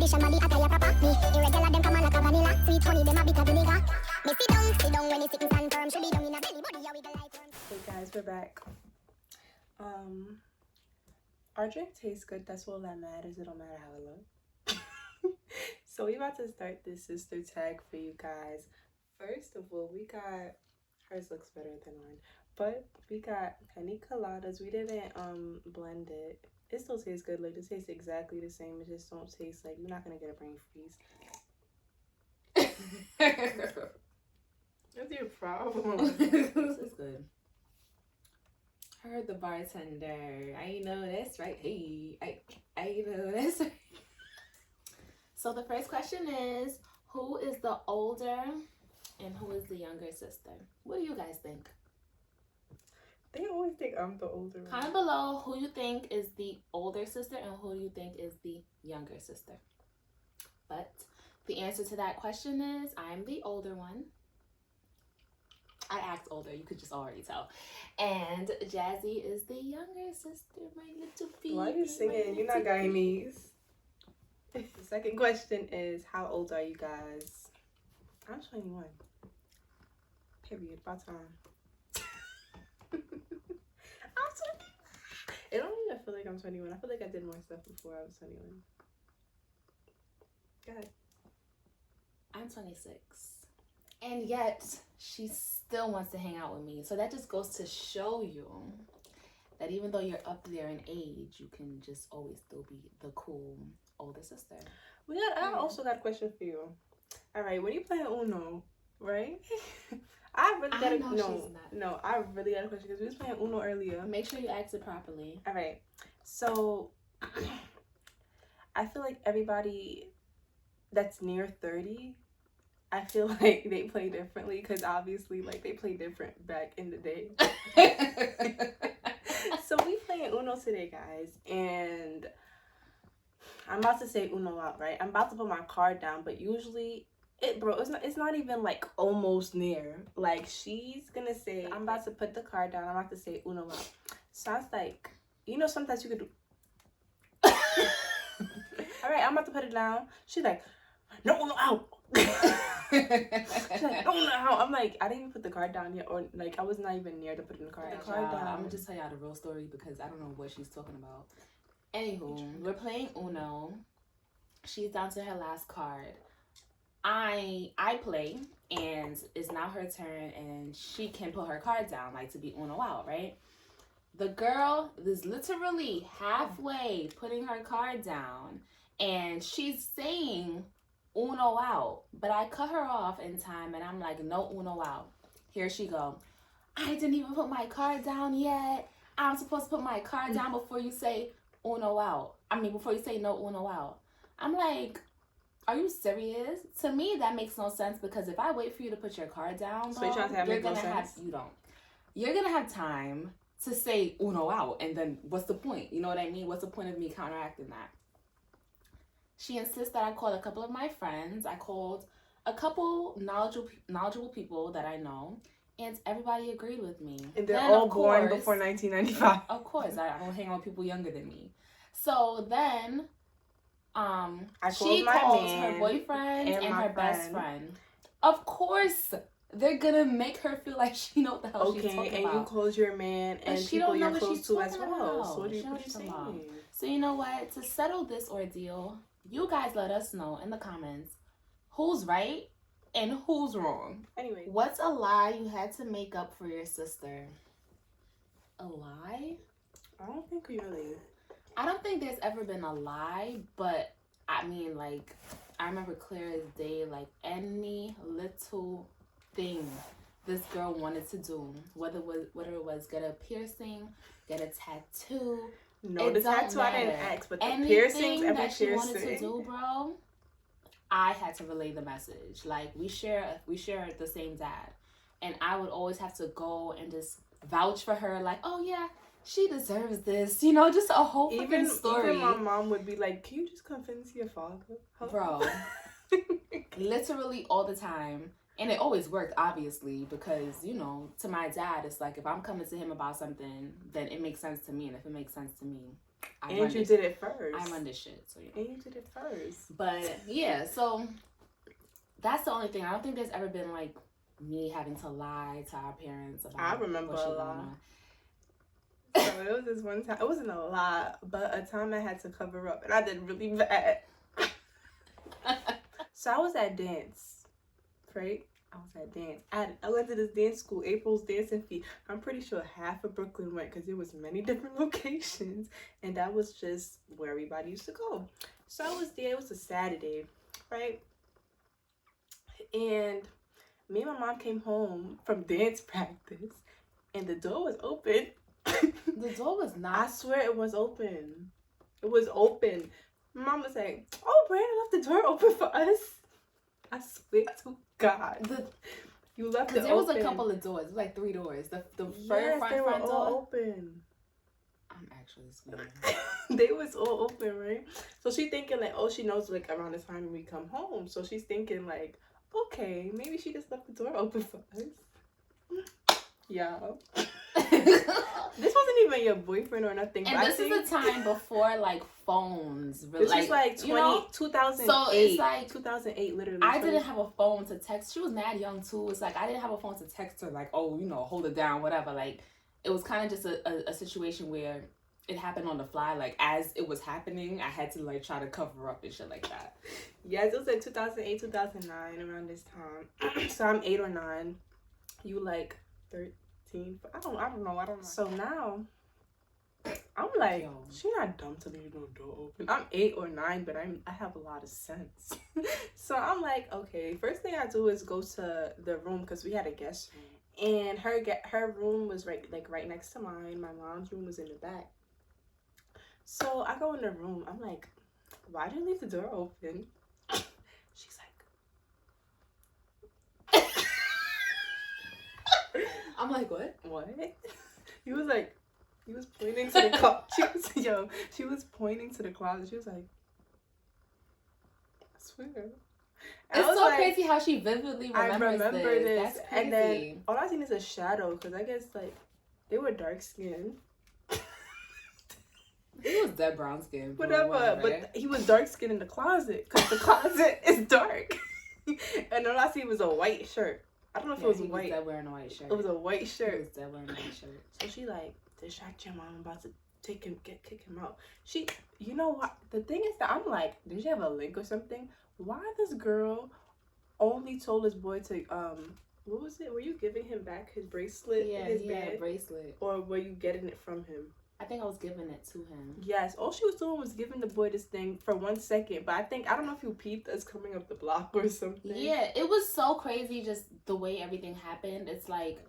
traditionally attire proper. Me irregular them come on like a vanilla. Sweet honey them a bit of vinegar. Me sit down when it's sitting stand firm. She be down in a belly body a wiggle like worm. Hey guys, we're back. Our drink tastes good. That's all that matters. It don't matter how it looks. So we about to start this sister tag for you guys. First of all, we got, hers looks better than mine, but we got penny coladas. We didn't blend it. It still tastes good. Like, it tastes exactly the same. It just don't taste like, you're not gonna get a brain freeze. What's your problem? This is good. Heard the bartender. I know that's right. Hey, I know that's right. So the first question is, who is the older and who is the younger sister? What do you guys think? They always think I'm the older one. Comment below who you think is the older sister and who you think is the younger sister. But the answer to that question is, I'm the older one. I act older, you could just already tell. And Jazzy is the younger sister, my little baby. Why are you singing? You're not Guyanese. The second question is, how old are you guys? I'm 21. Period. About time. I'm 21. It don't even feel like I'm 21. I feel like I did more stuff before I was 21. Go ahead. I'm 26. And yet, she still wants to hang out with me. So that just goes to show you that even though you're up there in age, you can just always still be the cool older sister. I also got a question for you. All right, when you play Uno, right? I really got a question because we was playing Uno earlier. Make sure you ask it properly. All right, so I feel like everybody that's near 30, I feel like they play differently because obviously, like, they play different back in the day. So we playing Uno today, guys, and I'm about to say Uno out, right? I'm about to put my card down, but usually it's not even like almost near. Like, she's gonna say, I'm about to put the card down, I'm about to say Uno out. Sounds like, you know, sometimes you could do all right, I'm about to put it down. She's like, no, Uno out. She's like, no, Uno out. I'm like, I didn't even put the card down yet, or like I was not even near to putting the card down. I'm gonna just tell y'all the real story because I don't know what she's talking about. Anywho, we're playing Uno. She's down to her last card. I play, and it's now her turn, and she can put her card down, like, to be Uno out, right? The girl is literally halfway putting her card down, and she's saying Uno out, but I cut her off in time, and I'm like, no Uno out. Here she go. I didn't even put my card down yet. I'm supposed to put my card down before you say Uno out. Before you say no Uno out. I'm like, are you serious? To me, that makes no sense because if I wait for you to put your card down, so you're gonna have You're gonna have time to say Uno out, and then what's the point? You know what I mean? What's the point of me counteracting that? She insists that I call a couple of my friends. I called a couple knowledgeable people that I know, and everybody agreed with me. And they're all born before 1995. Of course, I don't hang out with people younger than me. So then, she called her boyfriend and her best friend. Of course, they're gonna make her feel like she knows what the hell she's talking about. Okay, and you called your man and she people don't know you're what close she's to as talking well. about. So what are you saying? saying? So you know what? To settle this ordeal, you guys let us know in the comments who's right and who's wrong. Anyway, what's a lie you had to make up for your sister? A lie? I don't think we really. I don't think there's ever been a lie, but I mean, like, I remember clear as day, like, any little thing this girl wanted to do, whether it was get a piercing, get a tattoo. No, the tattoo I didn't ask, but the anything piercings, every that she piercing. wanted to do, bro, I had to relay the message. Like, we share the same dad, and I would always have to go and just vouch for her, like, oh yeah, she deserves this, you know, just a whole fucking story. Even my mom would be like, can you just convince your father? Huh? Bro, literally all the time. And it always worked, obviously, because, you know, to my dad, it's like, if I'm coming to him about something, then it makes sense to me. And if it makes sense to me, And you did it first. I run this shit, so And you did it first. But yeah, so that's the only thing. I don't think there's ever been like me having to lie to our parents about. I remember a lot. So it was this one time. It wasn't a lot, but a time I had to cover up, and I did really bad. So I was at dance, right? I was at dance. I went to this dance school, April's Dancing Feet. I'm pretty sure half of Brooklyn went because there was many different locations, and that was just where everybody used to go. So I was there. It was a Saturday, right? And me and my mom came home from dance practice, and the door was open. The door was not. I swear it was open. It was open. My mom was like, "Oh, Brianna left the door open for us." I swear to God, you left it open. There was a couple of doors. It was like 3 doors. The front they were door. all open. I'm actually scared. They was all open, right? So she thinking like, oh, she knows like around the time when we come home. So she's thinking like, okay, maybe she just left the door open for us. Yeah. This wasn't even your boyfriend or nothing. And this is the time before like phones. This was like 2008. So it's like 2008, literally. I didn't have a phone to text. She was mad young too. It's like I didn't have a phone to text her like, oh, hold it down, whatever. Like it was kind of just a situation where it happened on the fly. Like as it was happening, I had to like try to cover up and shit like that. Yes, it was like 2008, 2009 around this time. So I'm 8 or 9. You like 13. I don't know. So now, I'm like, she not dumb to leave no door open. I'm 8 or 9, but I have a lot of sense. So I'm like, okay, first thing I do is go to the room because we had a guest room, and her room was right next to mine. My mom's room was in the back. So I go in the room. I'm like, why did you leave the door open? She's like, I'm like, what? What? He was pointing to the closet. She was pointing to the closet. She was like, I swear. It's so like, crazy how she vividly remembers I remember this. That's crazy. And then all I seen is a shadow because I guess like they were dark skinned. He was dead brown skin. Whatever, but he was dark skinned in the closet because the closet is dark. And all I see was a white shirt. I don't know if it was white. He was dead wearing a white shirt. It was a white shirt. He was dead wearing a white shirt. So she like, distract your mom. I'm about to kick him out. She, you know what? The thing is that I'm like, did she have a link or something? Why this girl only told this boy to what was it? Were you giving him back his bracelet? Yeah, his he band? had a bracelet. Or were you getting it from him? I think I was giving it to him. Yes, all she was doing was giving the boy this thing for 1 second. But I don't know if you peeped us coming up the block or something. Yeah, it was so crazy just the way everything happened. It's like,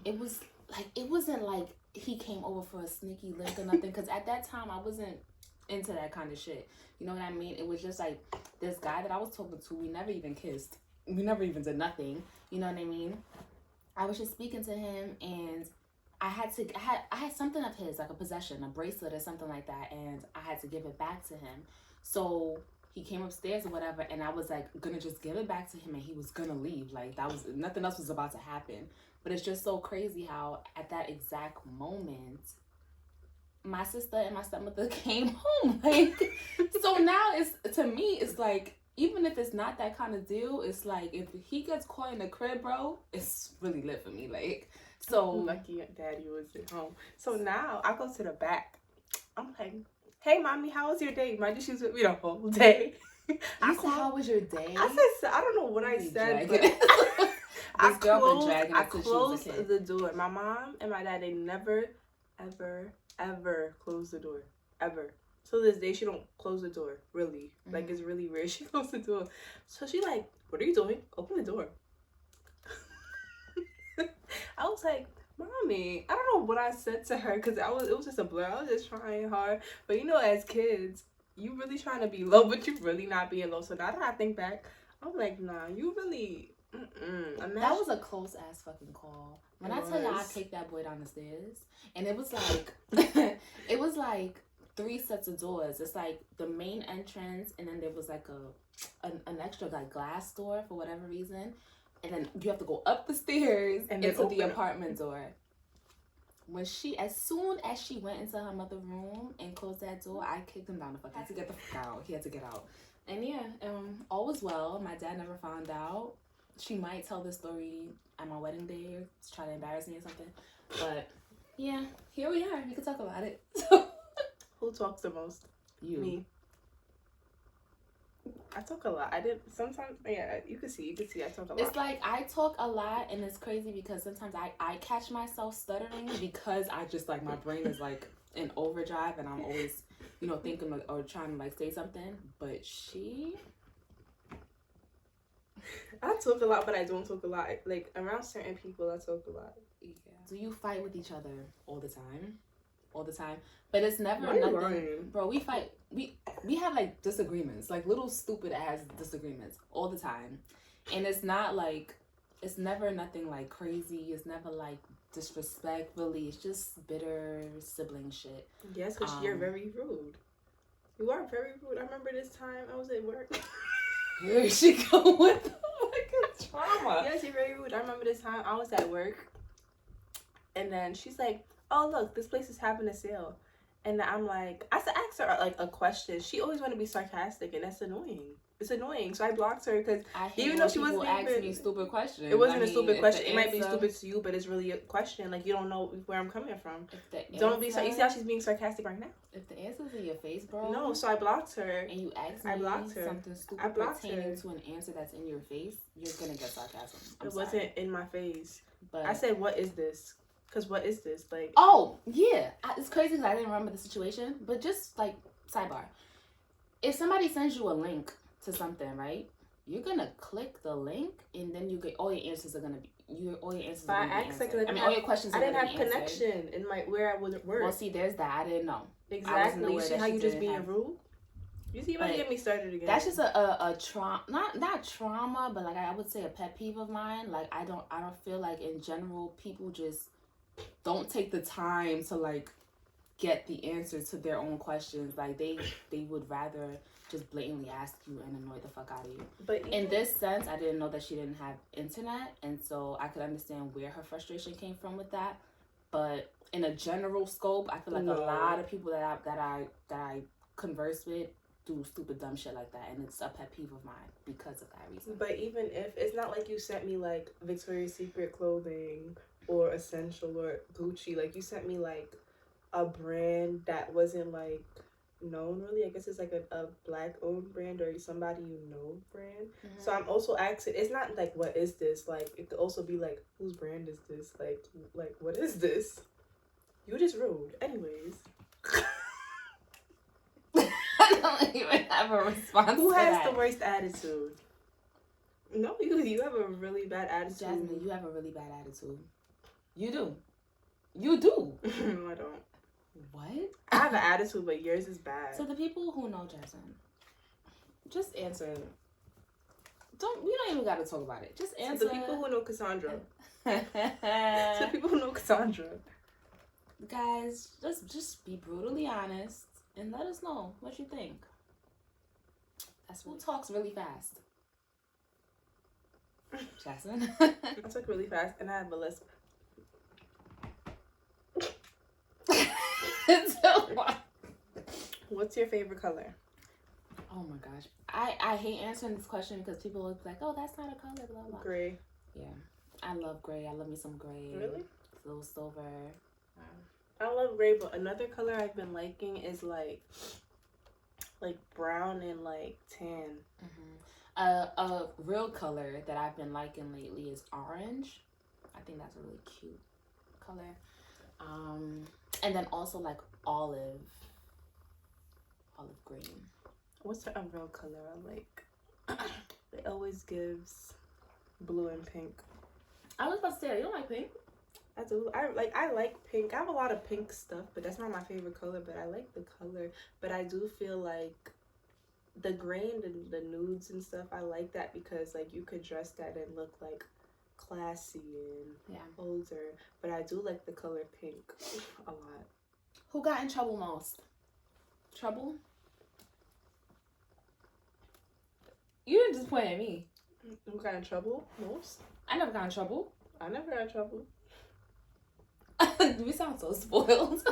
it wasn't like he came over for a sneaky link or nothing. Because at that time, I wasn't into that kind of shit. You know what I mean? It was just like this guy that I was talking to, we never even kissed. We never even did nothing. You know what I mean? I was just speaking to him and I had something of his, like a possession, a bracelet or something like that, and I had to give it back to him. So he came upstairs or whatever, and I was like gonna just give it back to him, and he was gonna leave. Like that was nothing else was about to happen. But it's just so crazy how at that exact moment, my sister and my stepmother came home. Like so now it's to me it's like even if it's not that kind of deal, it's like if he gets caught in the crib, bro, it's really lit for me. Like. So lucky daddy was at home. So now I go to the back. I'm like, hey mommy, how was your day? Mind you, she was with me the whole day. You said, how was your day? I said, I don't know what I said, but I closed the door. My mom and my dad, they never, ever close the door. Ever. So this day, she don't close the door. Really. Mm-hmm. Like, it's really rare she closed the door. So she like, what are you doing? Open the door. I was like, mommy, I don't know what I said to her because it was just a blur. I was just trying hard. But you know, as kids, you really trying to be low, but you really not being low. So now that I think back, I'm like, nah, you really, That was a close ass fucking call. When I tell y'all I kicked that boy down the stairs, and it was like, it was like 3 sets of doors. It's like the main entrance, and then there was like an extra like glass door for whatever reason. And then you have to go up the stairs and into the apartment door. as soon as she went into her mother's room and closed that door, I kicked him down the fuck. He had to get the fuck out. He had to get out. And yeah, all was well. My dad never found out. She might tell this story at my wedding day or try to embarrass me or something. But yeah, here we are. We can talk about it. Who talks the most? You. Me. I talk a lot. I did sometimes. Yeah, you can see. I talk a lot. It's like I talk a lot, and it's crazy because sometimes I catch myself stuttering because I just like my brain is like in overdrive, and I'm always thinking like, or trying to like say something. But I talk a lot, but I don't talk a lot. Like around certain people, I talk a lot. Yeah. Do you fight with each other all the time? All the time, but it's never Why nothing, lying? bro. We fight. We have like disagreements, like little stupid ass disagreements all the time, and it's never nothing like crazy. It's never like disrespectfully. It's just bitter sibling shit. Yes, because you're very rude. You are very rude. I remember this time I was at work. Here is she going with the trauma? Yes, you're very rude. I remember this time I was at work, and then she's like, "Oh, look, this place is having a sale." And I'm like, I asked her like a question. She always want to be sarcastic, and that's annoying. It's annoying. So I blocked her because even though she wasn't asking me stupid questions, it wasn't a stupid question. It might be stupid to you, but it's really a question. Like you don't know where I'm coming from. Don't be. You see how she's being sarcastic right now? If the answer's in your face, bro. No, so I blocked her. And you asked me something stupid pertaining to an answer that's in your face, you're gonna get sarcasm. It wasn't in my face. But I said, "What is this?" Because what is this? Like, oh, yeah. It's crazy because I didn't remember the situation. But just, like, sidebar. If somebody sends you a link to something, right? You're going to click the link, and then you get all your answers are going to be... all your questions are going to be all your questions are going to be answered. I didn't have connection in where I would work. Well, see, there's that. I didn't know. Exactly. You see how you just being rude? You see, you about to get me started again. That's just a trauma... Not trauma, but, like, I would say a pet peeve of mine. Like, I don't feel like, in general, people just... don't take the time to like get the answer to their own questions. Like they would rather just blatantly ask you and annoy the fuck out of you. But in this sense, I didn't know that she didn't have internet, and so I could understand where her frustration came from with that. But in a general scope, I feel like a lot of people that I converse with do stupid dumb shit like that, and it's a pet peeve of mine because of that reason. But even if it's not like you sent me like Victoria's Secret clothing or Essential or Gucci, like you sent me like a brand that wasn't like known really. I guess it's like a black owned brand or somebody brand. Mm-hmm. So I'm also asking, it's not like what is this, like it could also be like whose brand is this, like what is this? You just rude. Anyways. I don't even have a response. Who has the worst attitude? No, you have a really bad attitude. Jasmine, you have a really bad attitude. You do. You do. No, I don't. What? I have an attitude, but yours is bad. So the people who know Jasmine, just answer. We don't even gotta talk about it. Just answer. So the people who know Cassandra. The people who know Cassandra. Guys, just be brutally honest and let us know what you think. Who talks really fast? Jasmine. I talk really fast and I have a lisp. What's your favorite color? Oh my gosh. I hate answering this question because people will be like, oh, that's not a color, blah, blah. Gray. Yeah. I love gray. I love me some gray. Really? A little silver. I love gray, but another color I've been liking is like brown and like tan. Mm-hmm. A real color that I've been liking lately is orange. I think that's a really cute color. And then also like olive green. What's a real color I like? It always gives blue and pink. I was about to say, you don't like pink? I do. I like pink. I have a lot of pink stuff, but that's not my favorite color. But I like the color. But I do feel like the gray and the nudes and stuff, I like that because like you could dress that and look like classy and older. But I do like the color pink a lot. Who got in trouble most? Trouble? You didn't just point at me. Who got in trouble most? I never got in trouble. I never got in trouble. We sound so spoiled.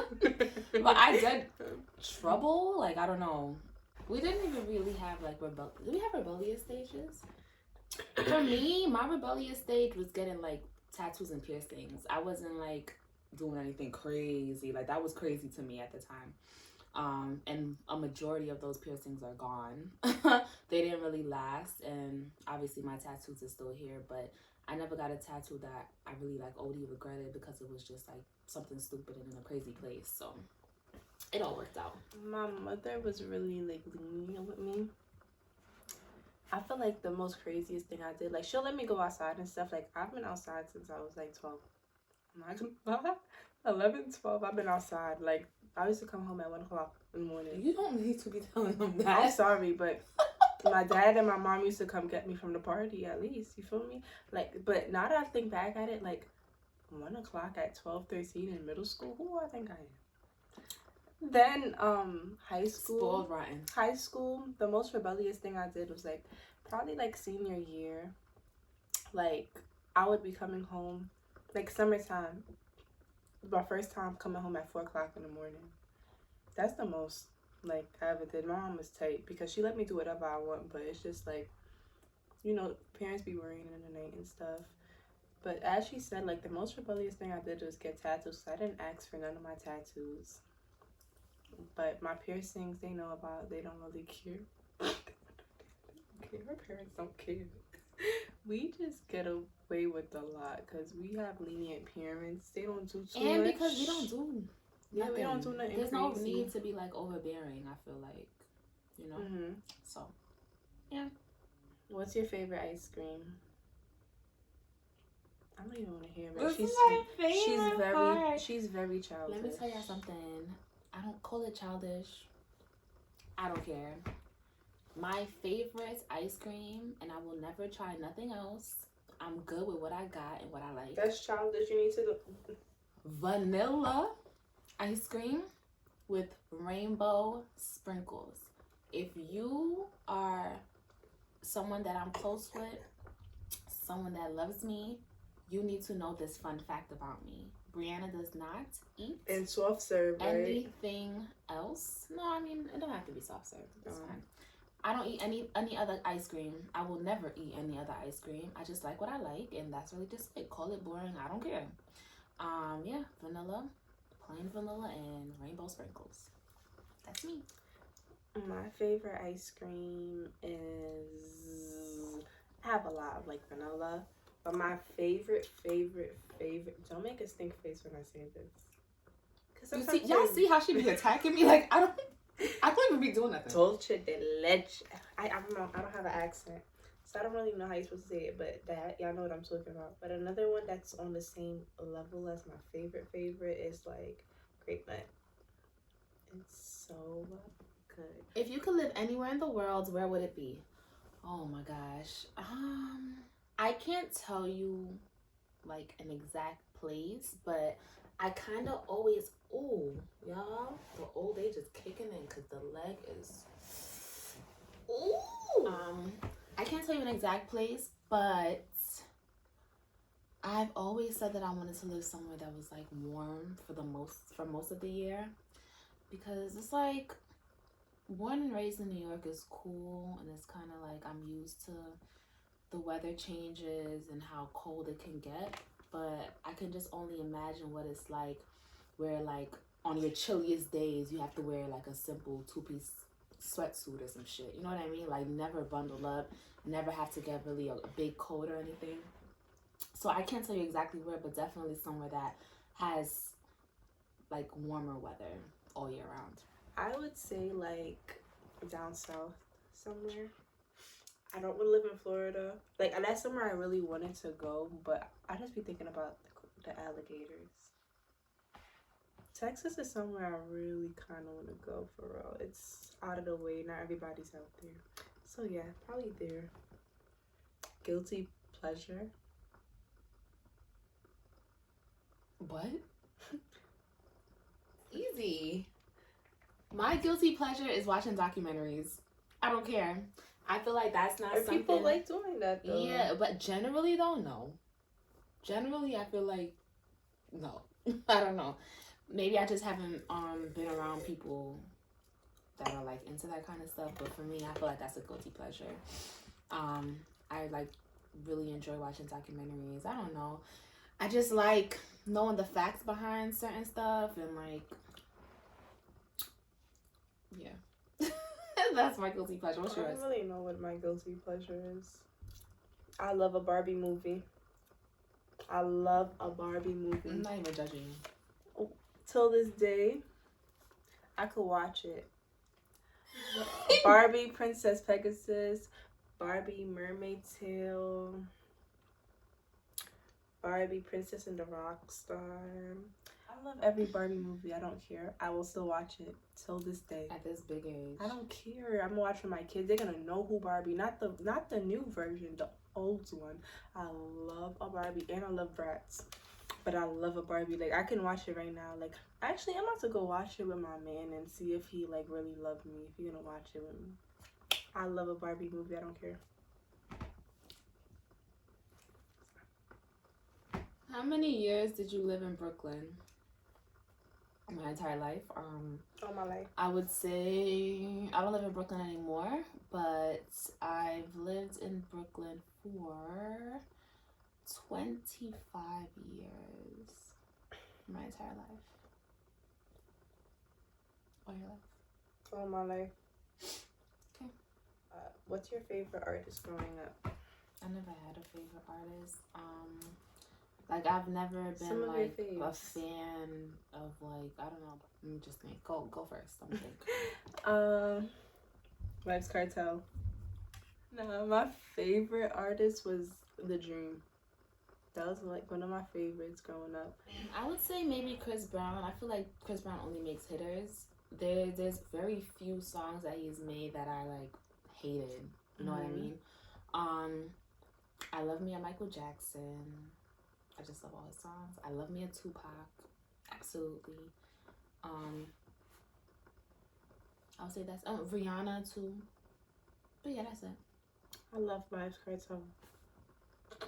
But I did trouble. Like, I don't know. We didn't even really have like did we have rebellious stages? For me, my rebellious stage was getting like tattoos and piercings. I wasn't like doing anything crazy. Like, that was crazy to me at the time. And a majority of those piercings are gone. They didn't really last, and obviously my tattoos are still here, but I never got a tattoo that I really like OD regretted because it was just like something stupid and in a crazy place. So it all worked out. My mother was really like lenient with me. I feel like the most craziest thing I did, like, she'll let me go outside and stuff. Like, I've been outside since I was like 12. I'm not gonna lie. 11, 12, I've been outside. Like, I used to come home at 1 o'clock in the morning. You don't need to be telling them that. I'm sorry, but my dad and my mom used to come get me from the party at least. You feel me? Like, but now that I think back at it, like, 1 o'clock at 12, 13 in middle school, who do I think I am? Then, high school. Spoiled rotten. High school, the most rebellious thing I did was, like, probably, like, senior year. Like, I would be coming home, like, summertime. My first time coming home at 4 o'clock in the morning. That's the most, like, I ever did. My mom was tight because she let me do whatever I want, but it's just, like, you know, parents be worrying in the night and stuff. But as she said, like, the most rebellious thing I did was get tattoos. So I didn't ask for none of my tattoos. But my piercings, they know about. They don't really care. Our parents don't care. We just get away with a lot because we have lenient parents. They don't do too much. And because we don't do nothing. We don't do nothing There's crazy. no need to be like overbearing, I feel like. You know? Mm-hmm. So, yeah. What's your favorite ice cream? I don't even want to hear it. This is my favorite part. She's very childish. Let me tell you something. I don't call it childish. I don't care. My favorite ice cream, and I will never try nothing else. I'm good with what I got and what I like. That's childish. You need to do Vanilla ice cream with rainbow sprinkles. If you are someone that I'm close with, someone that loves me, you need to know this fun fact about me. Brianna does not eat and soft serve, right? anything else. No, I mean, it don't have to be soft serve. It's fine. I don't eat any other ice cream. I will never eat any other ice cream. I just like what I like, and that's really just it. Call it boring. I don't care. Yeah, vanilla, plain vanilla, and rainbow sprinkles. That's me. My favorite ice cream is, I have a lot of like vanilla, but my favorite. Don't make a stink face when I say this. Y'all see how she be attacking me? Like, I don't even be doing nothing. Dolce de leche. I don't know. I don't have an accent, so I don't really know how you're supposed to say it. But that, y'all know what I'm talking about. But another one that's on the same level as my favorite is like grape nut. It's so good. If you could live anywhere in the world, where would it be? Oh my gosh. I can't tell you like an exact place, but I kind of always, y'all, the old age is kicking in because the leg is, I can't tell you an exact place, but I've always said that I wanted to live somewhere that was like warm for most of the year, because it's like, born and raised in New York is cool, and it's kind of like I'm used to the weather changes and how cold it can get, but I can just only imagine what it's like where like on your chilliest days you have to wear like a simple 2-piece sweatsuit or some shit, you know what I mean? Like never bundle up, never have to get really a big coat or anything. So I can't tell you exactly where, but definitely somewhere that has like warmer weather all year round. I would say like down south somewhere. I don't want to live in Florida. Like, that's somewhere I really wanted to go, but I just be thinking about the alligators. Texas is somewhere I really kind of want to go for real. It's out of the way. Not everybody's out there. So yeah, probably there. Guilty pleasure. What? Easy. My guilty pleasure is watching documentaries. I don't care. I feel like that's not something... People like doing that, though. Yeah, but generally, though, no. Generally, I feel like, no. I don't know. Maybe I just haven't been around people that are like into that kind of stuff. But for me, I feel like that's a guilty pleasure. I like really enjoy watching documentaries. I don't know. I just like knowing the facts behind certain stuff and like, yeah. That's my guilty pleasure. What's yours? I don't really know what my guilty pleasure is. I love a Barbie movie. I love a Barbie movie. I'm not even judging you. Till this day, I could watch it. Barbie Princess Pegasus, Barbie Mermaid Tale, Barbie Princess and the Rockstar. I love every Barbie movie. I don't care. I will still watch it till this day. At this big age. I don't care. I'm watching my kids. They're gonna know who Barbie. Not the new version, the old one. I love a Barbie and I love Bratz. But I love a Barbie. Like, I can watch it right now. Like, actually, I'm about to go watch it with my man and see if he like really loved me. If he's gonna watch it with me. I love a Barbie movie. I don't care. How many years did you live in Brooklyn? My entire life. All my life. I would say I don't live in Brooklyn anymore, but I've lived in Brooklyn for 25 years. My entire life. All your life? All my life. Okay. What's your favorite artist growing up? I never had a favorite artist. Like, I've never been like a fan of like, I don't know. Let me just think. Go first. I'm think. Vybz Kartel. No, my favorite artist was The Dream. That was like one of my favorites growing up. I would say maybe Chris Brown. I feel like Chris Brown only makes hitters. There's very few songs that he's made that I like hated. You know what I mean? I love me a Michael Jackson. I just love all his songs. I love me a Tupac. Absolutely. I would say that's Rihanna too. But yeah, that's it. I love Vybz Kartel.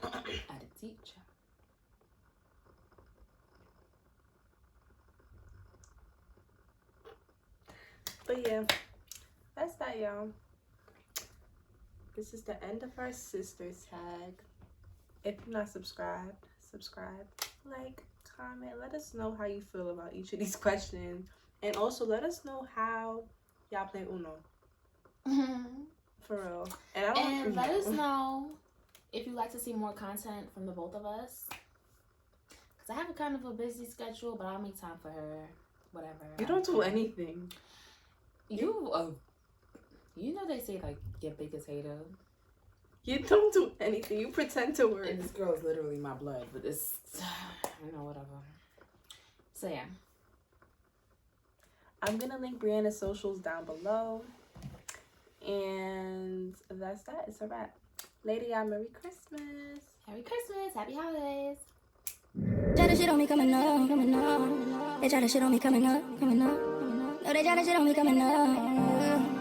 I the teacher. But yeah, that's that, y'all. This is the end of our sister tag. If you're not subscribed, subscribe, like, comment. Let us know how you feel about each of these questions. And also let us know how y'all play Uno. For real. And let us know if you'd like to see more content from the both of us. Because I have a kind of a busy schedule, but I'll make time for her. Whatever. You don't do anything. You know they say, like, your biggest hater. You don't do anything. You pretend to work. And this girl is literally my blood, but it's, you know, whatever. So, yeah. I'm going to link Briana's socials down below. And that's that. It's a wrap. Later, y'all. Merry Christmas. Merry Christmas. Happy holidays. Try to shit on me coming up, coming up. They try to shit on me coming up, coming up. No, they try to shit on me coming up.